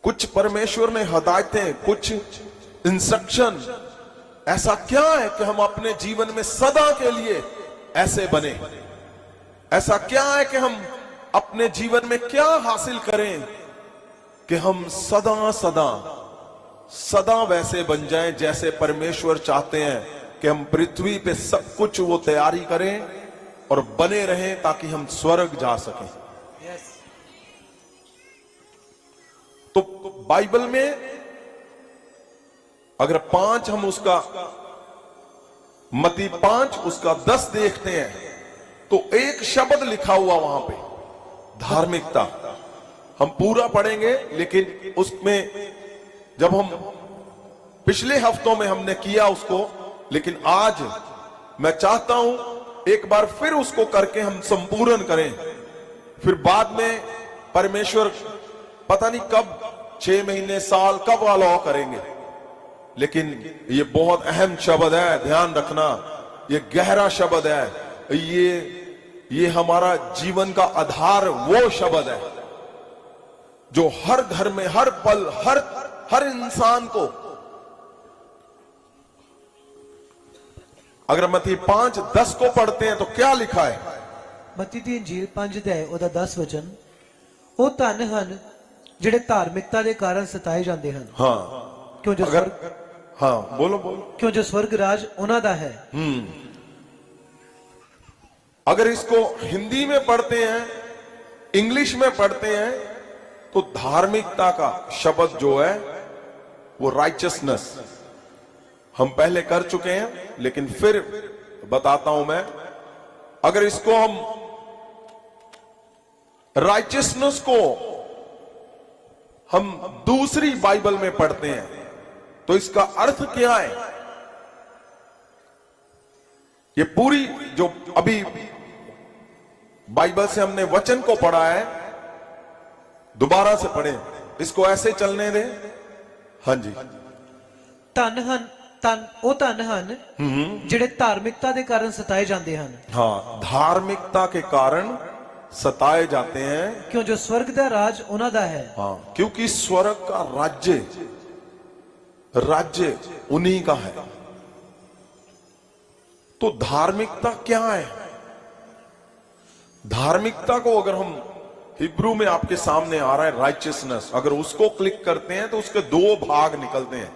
कुछ परमेश्वर ने हदायतें, कुछ इंस्ट्रक्शन, ऐसा क्या है कि हम अपने जीवन में सदा के लिए ऐसे बने? ऐसा क्या है कि हम अपने जीवन में क्या हासिल करें कि हम सदा सदा सदा वैसे बन जाएं जैसे परमेश्वर चाहते हैं कि हम पृथ्वी पे सब कुछ वो तैयारी करें और बने रहें ताकि हम स्वर्ग जा सकें। तो बाइबल में अगर 5 हम उसका मत्ती 5 उसका 10 देखते हैं तो एक शब्द लिखा हुआ वहां पे, धार्मिकता। हम पूरा पढ़ेंगे, लेकिन उसमें जब हम पिछले हफ्तों में हमने किया उसको, लेकिन आज मैं चाहता हूं एक बार फिर उसको करके हम संपूर्ण करें। फिर बाद में परमेश्वर पता नहीं कब, 6 महीने, साल कब अलाउ करेंगे, लेकिन ये बहुत अहम शब्द है, ध्यान रखना। ये गहरा शब्द है, ये हमारा जीवन का आधार वो शब्द है जो हर घर में, हर पल, हर इंसान को, अगर मत्ती 5:10 को पढ़ते हैं तो क्या लिखा है? मत्ती दी इंजील 5 अध्याय ਉਹਦਾ 10 ਵਚਨ, ਉਹ ਧਨ ਹਨ ਜਿਹੜੇ ਧਾਰਮਿਕਤਾ ਦੇ ਕਾਰਨ ਸਤਾਏ ਜਾਂਦੇ ਹਨ। हाँ, क्यों जो अगर, स्वर्ग, हाँ बोलो बोलो। क्यों जो स्वर्ग राज ਉਹਨਾਂ ਦਾ है। अगर इसको हिंदी में पढ़ते हैं, इंग्लिश में पढ़ते हैं, तो धार्मिकता का शब्द जो है वो राइचियसनेस, हम पहले कर चुके हैं, लेकिन फिर बताता हूं मैं। अगर इसको हम राइचियसनेस को हम दूसरी बाइबल में पढ़ते हैं तो इसका अर्थ क्या है? ये पूरी जो अभी बाइबल से हमने वचन को पढ़ा है, दोबारा से पढ़ें, इसको ऐसे चलने दें। हाँ जी। ਧਨ ਹਨ, ਉਹ ਧਨ ਹਨ ਜਿਹੜੇ ਧਾਰਮਿਕਤਾ ਦੇ ਕਾਰਨ ਸਤਾਏ ਜਾਂਦੇ ਹਨ। हाँ, धार्मिकता के कारण सताए जाते हैं। क्यों जो स्वर्ग ਦਾ ਰਾਜ ਉਹਨਾਂ ਦਾ है। हाँ, क्योंकि स्वर्ग का राज्य उन्हीं का है। तो धार्मिकता क्या है? धार्मिकता को अगर हम हिब्रू में आपके सामने आ रहा है राइचियसनेस, अगर उसको क्लिक करते हैं तो उसके 2 भाग निकलते हैं।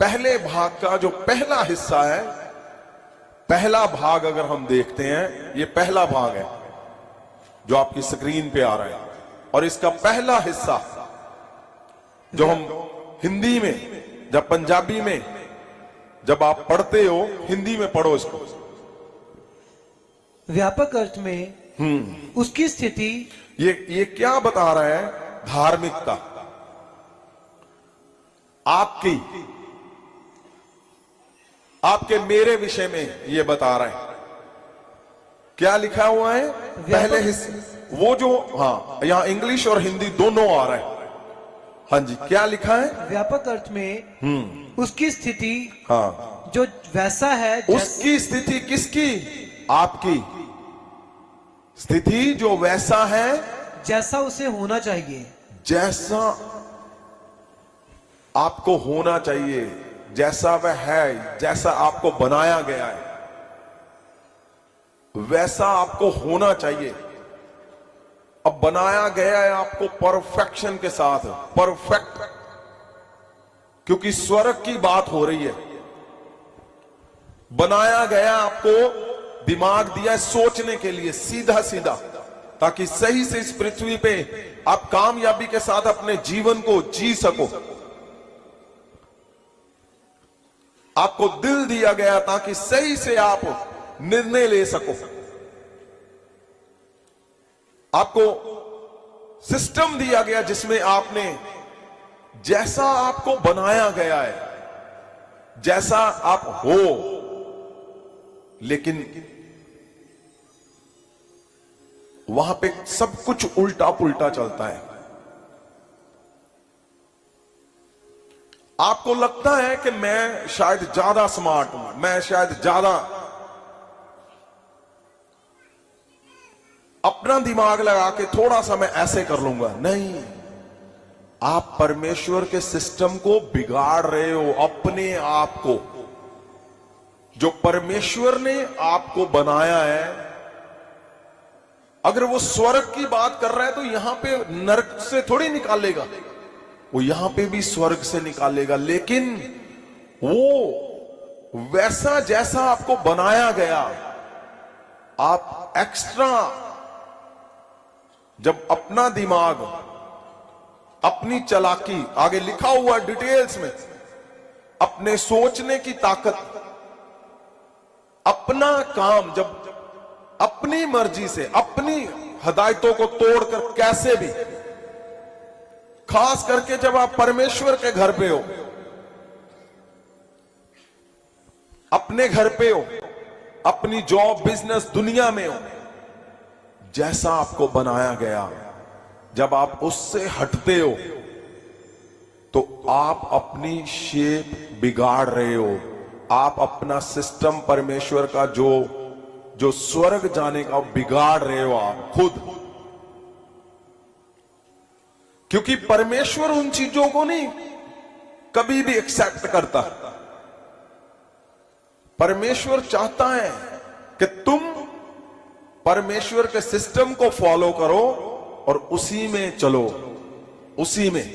पहले भाग का जो पहला हिस्सा है, पहला भाग अगर हम देखते हैं, ये पहला भाग है जो आपकी स्क्रीन पे आ रहा है, और इसका पहला हिस्सा जो हम हिंदी में, जब पंजाबी में जब आप पढ़ते हो, हिंदी में पढ़ो इसको। व्यापक अर्थ में उसकी स्थिति, ये क्या बता रहा है? धार्मिकता आपके मेरे विषय में ये बता रहा है। क्या लिखा हुआ है पहले हिस्से, वो जो, हाँ यहां इंग्लिश और हिंदी दोनों आ रहा है। हाँ जी, क्या लिखा है? व्यापक अर्थ में उसकी स्थिति, हाँ, जो वैसा है, उसकी स्थिति किसकी? आपकी स्थिति जो वैसा है जैसा उसे होना चाहिए, जैसा आपको होना चाहिए, जैसा वह है, जैसा आपको बनाया गया है, वैसा आपको होना चाहिए। अब बनाया गया है आपको परफेक्शन के साथ, परफेक्ट, क्योंकि स्वर्ग की बात हो रही है। बनाया गया, आपको दिमाग दिया है सोचने के लिए, सीधा सीधा, ताकि सही से इस पृथ्वी पे आप कामयाबी के साथ अपने जीवन को जी सको। आपको दिल दिया गया ताकि सही से आप निर्णय ले सको। आपको सिस्टम दिया गया जिसमें आपने, जैसा आपको बनाया गया है, जैसा आप हो, लेकिन वहां पे सब कुछ उल्टा पुल्टा चलता है। आपको लगता है कि मैं शायद ज्यादा स्मार्ट हूं, मैं शायद ज्यादा अपना दिमाग लगा के थोड़ा सा मैं ऐसे कर लूंगा। नहीं, आप परमेश्वर के सिस्टम को बिगाड़ रहे हो, अपने आप को। जो परमेश्वर ने आपको बनाया है, अगर वो स्वर्ग की बात कर रहा है तो यहां पे नरक से थोड़ी निकालेगा, वो यहां पे भी स्वर्ग से निकालेगा। लेकिन वो वैसा जैसा आपको बनाया गया, आप एक्स्ट्रा जब अपना दिमाग, अपनी चालाकी, आगे लिखा हुआ डिटेल्स में, अपने सोचने की ताकत, अपना काम जब अपनी मर्जी से, अपनी हदायतों को तोड़कर कैसे भी, खास करके जब आप परमेश्वर के घर पे हो, अपने घर पे हो, अपनी जॉब, बिजनेस, दुनिया में हो, जैसा आपको बनाया गया, जब आप उससे हटते हो तो आप अपनी शेप बिगाड़ रहे हो। आप अपना सिस्टम, परमेश्वर का जो स्वर्ग जाने का, बिगाड़ रहे हो आप खुद। क्योंकि परमेश्वर उन चीजों को नहीं कभी भी एक्सेप्ट करता। परमेश्वर चाहता है कि तुम परमेश्वर के सिस्टम को फॉलो करो और उसी में चलो, उसी में।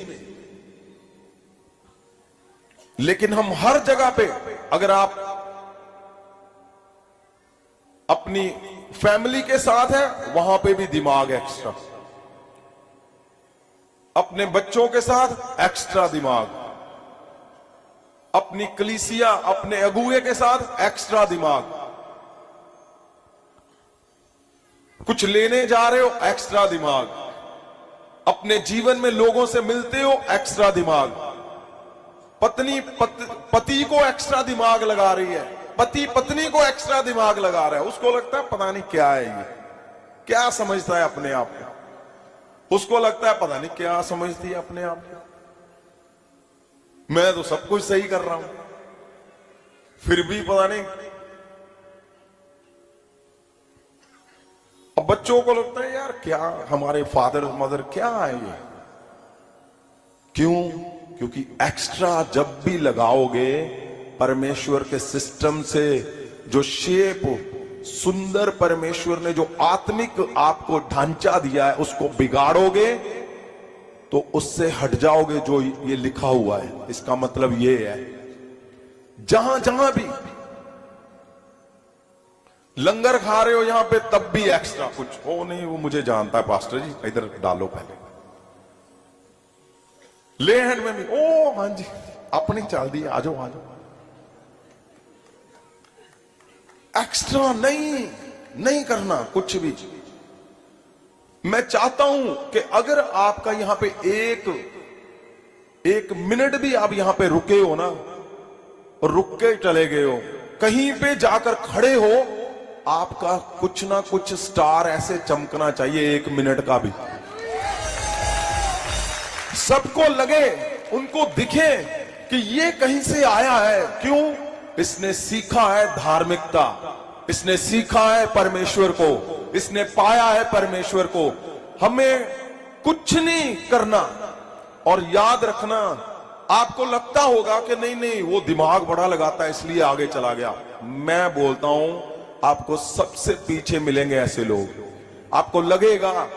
लेकिन हम हर जगह पे, अगर आप अपनी फैमिली के साथ है, वहां पे भी दिमाग एक्स्ट्रा, अपने बच्चों के साथ एक्स्ट्रा दिमाग, अपनी कलीसिया, अपने अगुए के साथ एक्स्ट्रा दिमाग, कुछ लेने जा रहे हो एक्स्ट्रा दिमाग, अपने जीवन में लोगों से मिलते हो एक्स्ट्रा दिमाग, पत्नी पति को एक्स्ट्रा दिमाग लगा रही है, पति पत्नी को एक्स्ट्रा दिमाग लगा रहा है। उसको लगता है पता नहीं क्या है ये, क्या समझता है अपने आप को, उसको लगता है पता नहीं क्या समझती है अपने आप को, मैं तो सब कुछ सही कर रहा हूं, फिर भी पता नहीं। अब बच्चों को लगता है यार क्या हमारे फादर मदर क्या है ये, क्यों? क्योंकि एक्स्ट्रा जब भी लगाओगे, परमेश्वर के सिस्टम से जो शेप, सुंदर परमेश्वर ने जो आत्मिक आपको ढांचा दिया है, उसको बिगाड़ोगे तो उससे हट जाओगे जो ये लिखा हुआ है। इसका मतलब ये है, जहां जहां भी लंगर खा रहे हो यहां पे, तब भी एक्स्ट्रा कुछ हो नहीं, वो मुझे जानता है पास्टर जी, इधर डालो पहले, ले हैंड में भी, ओ हाँ जी अपनी चल दी, आ जाओ आ जाओ। एक्स्ट्रा नहीं करना कुछ भी। मैं चाहता हूं कि अगर आपका यहां पे एक मिनट भी आप यहां पे रुके हो ना, और रुक के चले गए हो, कहीं पे जाकर खड़े हो, आपका कुछ ना कुछ स्टार ऐसे चमकना चाहिए, 1 मिनट का भी। सबको लगे, उनको दिखे कि ये कहीं से आया है। क्यों? इसने सीखा है धार्मिकता, इसने सीखा है परमेश्वर को, इसने पाया है परमेश्वर को। हमें कुछ नहीं करना। और याद रखना, आपको लगता होगा कि नहीं वो दिमाग बड़ा लगाता है इसलिए आगे चला गया। मैं बोलता हूं, आपको सबसे पीछे मिलेंगे ऐसे लोग। आपको लगेगा,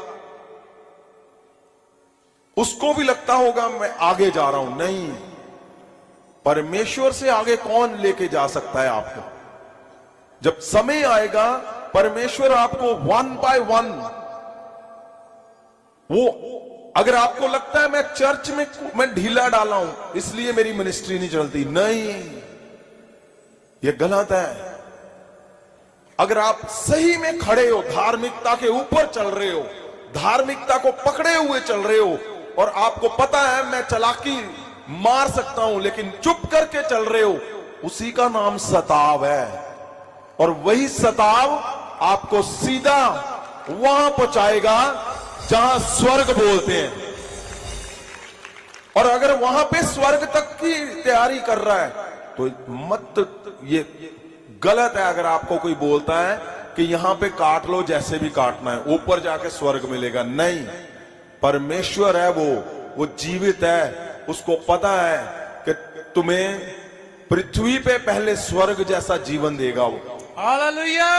उसको भी लगता होगा मैं आगे जा रहा हूं। नहीं, परमेश्वर से आगे कौन लेके जा सकता है आपको? जब समय आएगा, परमेश्वर आपको 1 by 1, वो अगर आपको लगता है मैं चर्च में मैं ढीला डाला हूं इसलिए मेरी मिनिस्ट्री नहीं चलती, नहीं, ये गलत है। अगर आप सही में खड़े हो, धार्मिकता के ऊपर चल रहे हो, धार्मिकता को पकड़े हुए चल रहे हो, और आपको पता है मैं चालाकी मार सकता हूं लेकिन चुप करके चल रहे हो, उसी का नाम सताव है। और वही सताव आपको सीधा वहां पहुंचाएगा जहां स्वर्ग बोलते हैं। और अगर वहां पे स्वर्ग तक की तैयारी कर रहा है तो मत, ये गलत है। अगर आपको कोई बोलता है कि यहां पे काट लो जैसे भी काटना है, ऊपर जाके स्वर्ग मिलेगा, नहीं। परमेश्वर है वो वो जीवित है, उसको पता है कि तुम्हें पृथ्वी पे पहले स्वर्ग जैसा जीवन देगा। वो हालेलुया।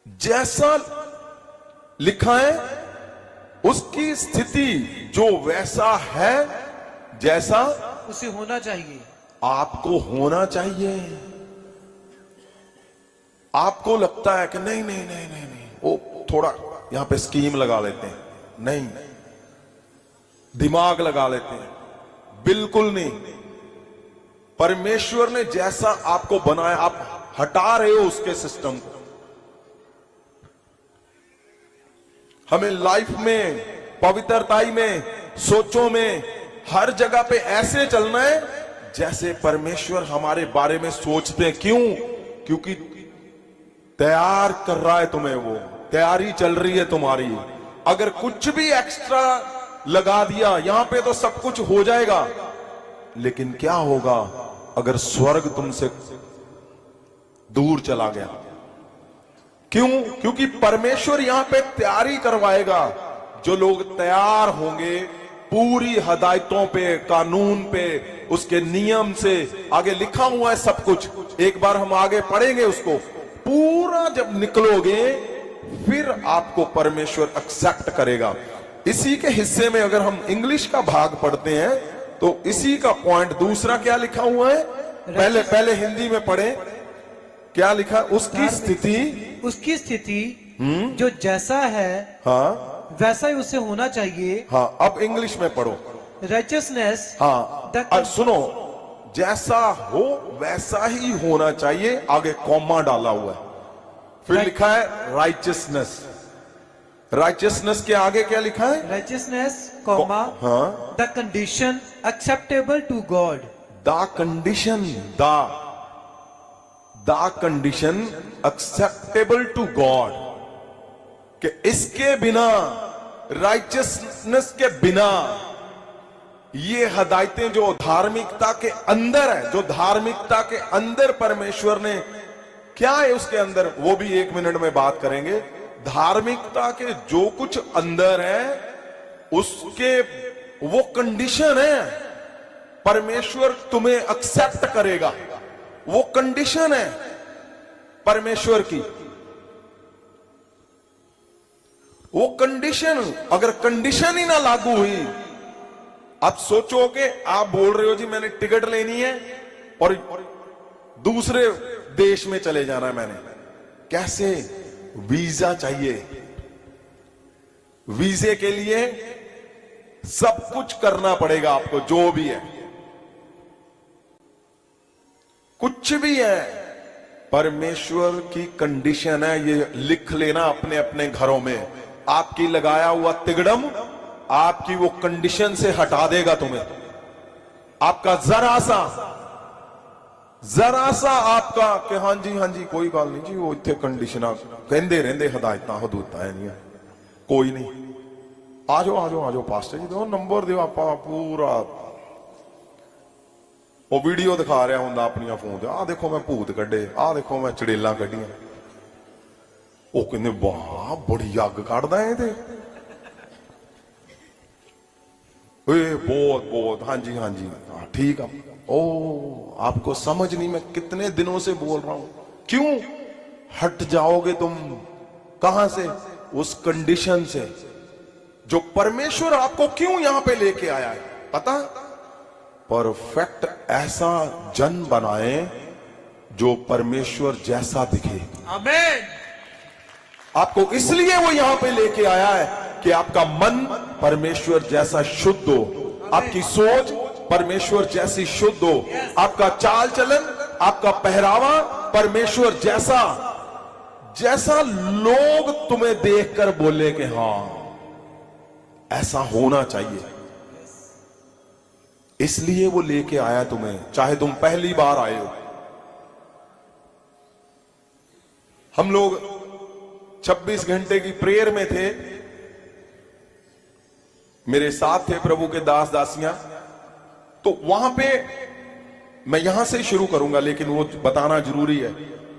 जैसा लिखा है उसकी स्थिति जो वैसा है जैसा उसे होना चाहिए। आपको होना चाहिए। आपको लगता है कि नहीं नहीं नहीं नहीं नहीं, वो थोड़ा यहां पे स्कीम लगा लेते हैं, नहीं, दिमाग लगा लेते हैं, बिल्कुल नहीं। परमेश्वर ने जैसा आपको बनाया, आप हटा रहे हो उसके सिस्टम को। हमें लाइफ में, पवित्रताई में, सोचों में, हर जगह पे ऐसे चलना है जैसे परमेश्वर हमारे बारे में सोचते हैं। क्यों? क्योंकि तैयार कर रहा है तुम्हें, वो तैयारी चल रही है तुम्हारी। अगर कुछ भी एक्स्ट्रा लगा दिया यहां पे तो सब कुछ हो जाएगा, लेकिन क्या होगा अगर स्वर्ग तुमसे दूर चला गया? क्यों? क्योंकि परमेश्वर यहां पे तैयारी करवाएगा। जो लोग तैयार होंगे पूरी हदायतों पे, कानून पे, उसके नियम से, आगे लिखा हुआ है सब कुछ, एक बार हम आगे पढ़ेंगे उसको, पूरा जब निकलोगे फिर आपको परमेश्वर एक्सेप्ट करेगा। इसी के हिस्से में अगर हम इंग्लिश का भाग पढ़ते हैं तो इसी का पॉइंट दूसरा क्या लिखा हुआ है, पहले हिंदी में पढ़े, क्या लिखा? उसकी स्थिति जो जैसा है, हाँ वैसा ही उसे होना चाहिए। हाँ, अब इंग्लिश में पढ़ो। राइचियसनेस, हाँ, सुनो, जैसा हो वैसा ही होना चाहिए, आगे कॉमा डाला हुआ है, फिर लिखा है राइचियसनेस। राइचियसनेस के आगे क्या लिखा है? राइचियसनेस, कॉमा, हाँ, the condition acceptable to God. The condition, the condition acceptable to God, कि इसके बिना, राइचियसनेस के बिना, ये हदायतें जो धार्मिकता के अंदर है, जो धार्मिकता के अंदर परमेश्वर ने क्या है उसके अंदर, वो भी 1 मिनट में बात करेंगे। धार्मिकता के जो कुछ अंदर है उसके वो कंडीशन है, परमेश्वर तुम्हें एक्सेप्ट करेगा, वो कंडीशन है परमेश्वर की। वो कंडीशन, अगर कंडीशन ही ना लागू हुई, आप सोचो कि आप बोल रहे हो जी मैंने टिकट लेनी है और दूसरे देश में चले जाना है, मैंने कैसे? वीजा चाहिए, वीजे के लिए सब कुछ करना पड़ेगा आपको, जो भी है, कुछ भी है, परमेश्वर की कंडीशन है। ये लिख लेना अपने अपने घरों में। आपकी लगाया हुआ तिगड़म आपकी वो कंडीशन से हटा देगा तुम्हें। आपका जरा सा आपका कि हाँ जी कोई गल नहीं जी, वो इतने कंडीशन कहते रहते, हदायत हदूत है नहीं, कोई नहीं, आ जाओ पास्टर जी, दो नंबर दो, आप पूरा वो वीडियो दिखा रहा होंगे अपनी फोन से, आ देखो मैं भूत कड्डे, आ देखो मैं चड़ेला कड्डियां, वो कहते वाह बड़ी अग कढ़दा है ते, बहुत हाँ जी ठीक है। ओ आपको समझ नहीं, मैं कितने दिनों से बोल रहा हूं। क्यों हट जाओगे तुम? कहां से? उस कंडीशन से जो परमेश्वर आपको क्यों यहां पे लेके आया है, पता? परफेक्ट ऐसा जन बनाए जो परमेश्वर जैसा दिखे। आमीन। आपको इसलिए वो यहां पे लेके आया है कि आपका मन परमेश्वर जैसा शुद्ध हो, आपकी सोच परमेश्वर जैसी शुद्ध हो, आपका चाल चलन, आपका पहरावा परमेश्वर जैसा लोग तुम्हें देखकर बोले कि हां ऐसा होना चाहिए। इसलिए वो लेके आया तुम्हें, चाहे तुम पहली बार आए हो। हम लोग 26 घंटे की प्रेयर में थे, मेरे साथ थे प्रभु के दास दासियां, तो वहां पे मैं यहां से शुरू करूंगा लेकिन वो बताना जरूरी है।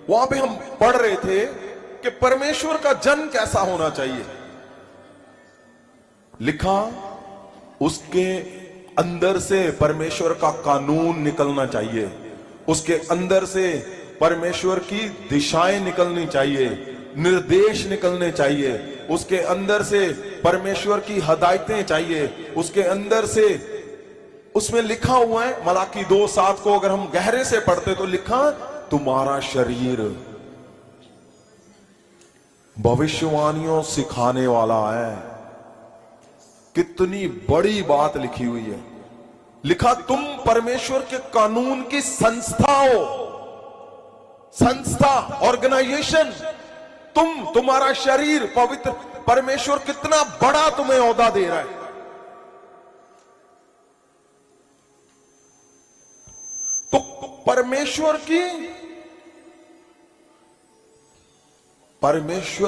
वहां पे हम पढ़ रहे थे कि परमेश्वर का जन कैसा होना चाहिए। लिखा उसके अंदर से परमेश्वर का कानून निकलना चाहिए, उसके अंदर से परमेश्वर की दिशाएं निकलनी चाहिए, निर्देश निकलने चाहिए, उसके अंदर से परमेश्वर की हदायतें चाहिए, उसके अंदर से उसमें लिखा हुआ है मलाकी 2:7 को अगर हम गहरे से पढ़ते तो लिखा तुम्हारा शरीर भविष्यवाणियों सिखाने वाला है। कितनी बड़ी बात लिखी हुई है। लिखा तुम परमेश्वर के कानून की संस्था हो, संस्था, ऑर्गेनाइजेशन। तुम्हारा शरीर पवित्र, परमेश्वर कितना बड़ा तुम्हें ओहदा दे रहा है। तो परमेश्वर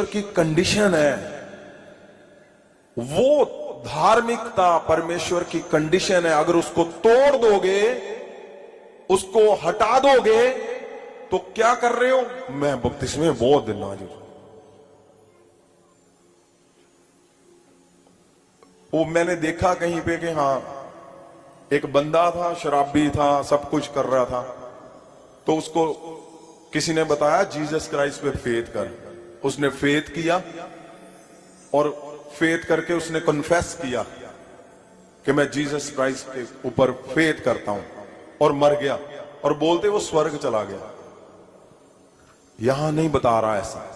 की कंडीशन है, वो धार्मिकता परमेश्वर की कंडीशन है। अगर उसको तोड़ दोगे, उसको हटा दोगे, तो क्या कर रहे हो? मैं बपतिस्मे में बहुत दिन आज वो मैंने देखा कहीं पे कि हाँ एक बंदा था, शराबी था, सब कुछ कर रहा था, तो उसको किसी ने बताया जीसस क्राइस्ट पे फेथ कर। उसने फेथ किया और फेथ करके उसने कन्फेस किया कि मैं जीसस क्राइस्ट के ऊपर फेथ करता हूं, और मर गया। और बोलते वो स्वर्ग चला गया। यहां नहीं बता रहा ऐसा,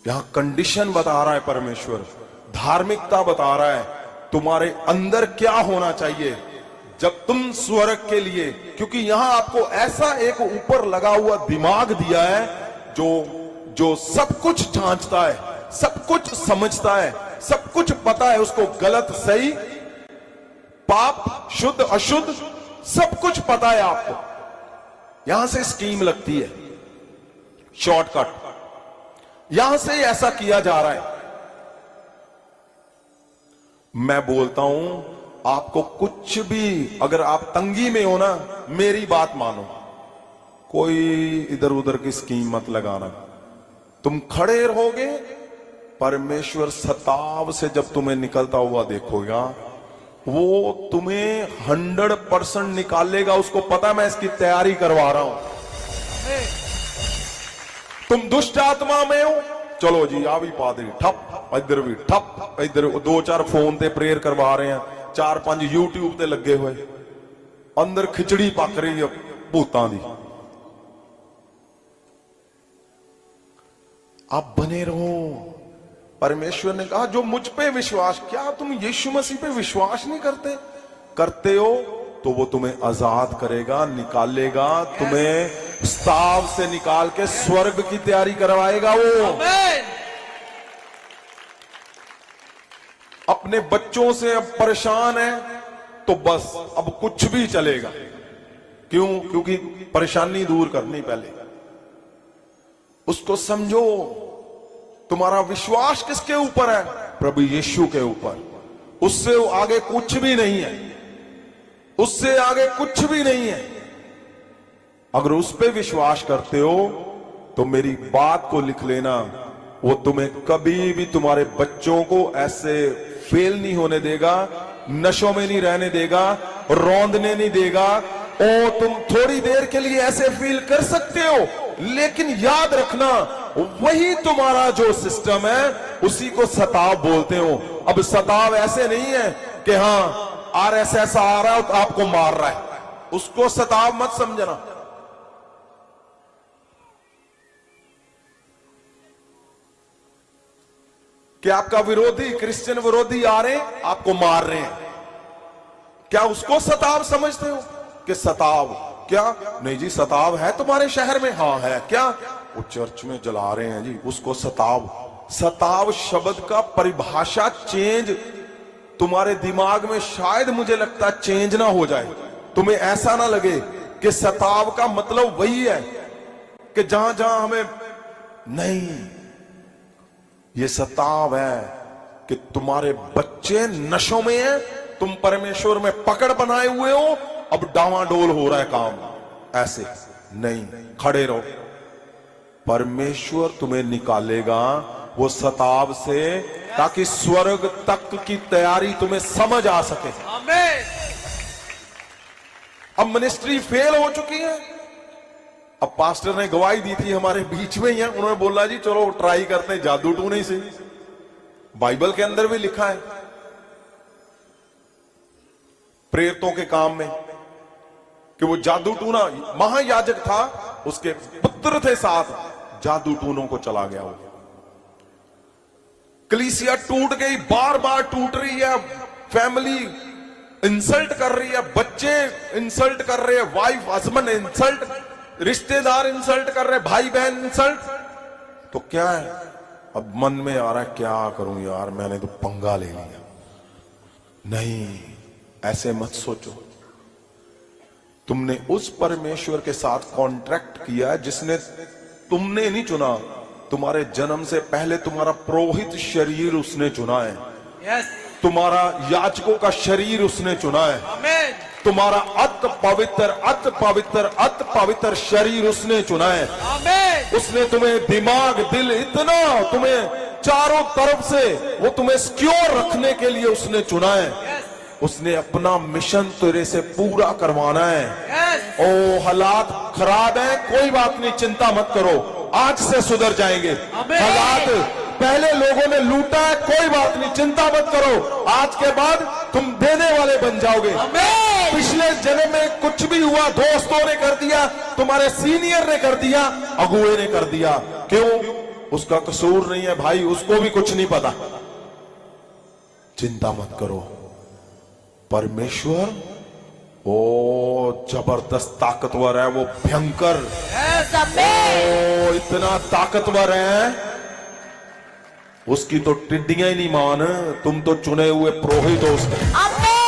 यहां कंडीशन बता रहा है परमेश्वर, धार्मिकता बता रहा है तुम्हारे अंदर क्या होना चाहिए जब तुम स्वर्ग के लिए। क्योंकि यहां आपको ऐसा एक ऊपर लगा हुआ दिमाग दिया है जो सब कुछ जांचता है, सब कुछ समझता है, सब कुछ पता है उसको, गलत सही, पाप शुद्ध अशुद्ध, सब कुछ पता है आपको। यहां से स्कीम लगती है, शॉर्टकट, यहां से ऐसा किया जा रहा है। मैं बोलता हूं आपको कुछ भी, अगर आप तंगी में हो ना, मेरी बात मानो, कोई इधर उधर की स्कीम मत लगाना। तुम खड़े रहोगे, परमेश्वर सताव से जब तुम्हें निकलता हुआ देखोगा, वो तुम्हें 100% निकालेगा। उसको पता मैं इसकी तैयारी करवा रहा हूं। तुम दुष्ट आत्मा में हो, चलो जी आ भी पादरी ठप, इधर भी ठप, इधर 2-4 फोन ते प्रेयर करवा रहे हैं, 4-5 यूट्यूब ते लगे हुए, अंदर खिचड़ी पक रही है भूतां दी। आप बने रहो। परमेश्वर ने कहा जो मुझ पे विश्वास, क्या तुम यीशु मसीह पे विश्वास नहीं करते हो तो वो तुम्हें आजाद करेगा, निकालेगा, तुम्हें स्ताव से निकाल के स्वर्ग की तैयारी करवाएगा। वो अपने बच्चों से अब परेशान है तो बस अब कुछ भी चलेगा। क्यों? क्योंकि परेशानी दूर करनी पहले। उसको समझो, तुम्हारा विश्वास किसके ऊपर है? प्रभु यीशु के ऊपर। उससे आगे कुछ भी नहीं है, उससे आगे कुछ भी नहीं है। अगर उस पे विश्वास करते हो तो मेरी बात को लिख लेना, वो तुम्हें कभी भी, तुम्हारे बच्चों को ऐसे फेल नहीं होने देगा, नशों में नहीं रहने देगा, रौंदने नहीं देगा। ओ तुम थोड़ी देर के लिए ऐसे फील कर सकते हो, लेकिन याद रखना वही तुम्हारा जो सिस्टम है उसी को सताव बोलते हो। अब सताव ऐसे नहीं है कि हाँ RSS आ रहा है तो आपको मार रहा है, उसको सताव मत समझना। कि आपका विरोधी, क्रिश्चियन विरोधी आ रहे हैं, आपको मार रहे हैं, क्या उसको सताव समझते हो? कि सताव क्या? नहीं जी, सताव है तुम्हारे शहर में? हाँ है। क्या? वो चर्च में जला रहे हैं जी, उसको सताव। सताव शब्द का परिभाषा चेंज तुम्हारे दिमाग में, शायद मुझे लगता है चेंज ना हो जाए, तुम्हें ऐसा ना लगे कि सताव का मतलब वही है कि जहां जहां हमें नहीं। ये सताव है कि तुम्हारे बच्चे नशों में हैं, तुम परमेश्वर में पकड़ बनाए हुए हो, अब डावाडोल हो रहा है काम। ऐसे नहीं, खड़े रहो, परमेश्वर तुम्हें निकालेगा। वो सताव से, ताकि स्वर्ग तक की तैयारी तुम्हें समझ आ सके। आमीन। अब मिनिस्ट्री फेल हो चुकी है। अब पास्टर ने गवाही दी थी हमारे बीच में ही है, उन्होंने बोला जी चलो ट्राई करते हैं जादू टूने से। बाइबल के अंदर भी लिखा है प्रेरितों के काम में कि वो जादू टूना, महायाजक था, उसके पुत्र थे साथ, जादू टूनों को चला गया वो। कलीसिया टूट गई, बार बार टूट रही है, फैमिली इंसल्ट कर रही है, बच्चे इंसल्ट कर रहे हैं, वाइफ हस्बैंड इंसल्ट, रिश्तेदार इंसल्ट कर रहे हैं, भाई बहन इंसल्ट। तो क्या है, अब मन में आ रहा है क्या करूं यार, मैंने तो पंगा ले लिया। नहीं, ऐसे मत सोचो। तुमने उस परमेश्वर के साथ कॉन्ट्रैक्ट किया जिसने, तुमने नहीं चुना, तुम्हारे जन्म से पहले तुम्हारा पुरोहित शरीर उसने चुना है। यस। तुम्हारा याजकों का शरीर उसने चुना है। आमीन। तुम्हारा अत पवित्र अत पवित्र अत पवित्र शरीर उसने चुना है। आमीन। उसने तुम्हें दिमाग दिल इतना तुम्हें चारों तरफ से वो तुम्हें सिक्योर रखने के लिए उसने चुना है। यस। उसने अपना मिशन तेरे से पूरा करवाना है। यस। ओ हालात खराब है, कोई बात नहीं, चिंता मत करो, आज से सुधर जाएंगे। आमीन। हालात पहले लोगों ने लूटा है, कोई बात नहीं, चिंता मत करो, आज के बाद तुम देने वाले बन जाओगे। आमीन। पिछले जन्म में कुछ भी हुआ, दोस्तों ने कर दिया, तुम्हारे सीनियर ने कर दिया, अगुए ने कर दिया, क्यों? उसका कसूर नहीं है भाई, उसको भी कुछ नहीं पता। चिंता मत करो, परमेश्वर ओ जबरदस्त ताकतवर है, वो भयंकर, यस। आमीन। ओ इतना ताकतवर है, उसकी तो टिड्डियां ही नहीं मान, तुम तो चुने हुए पुरोहित हो उसके। आमीन।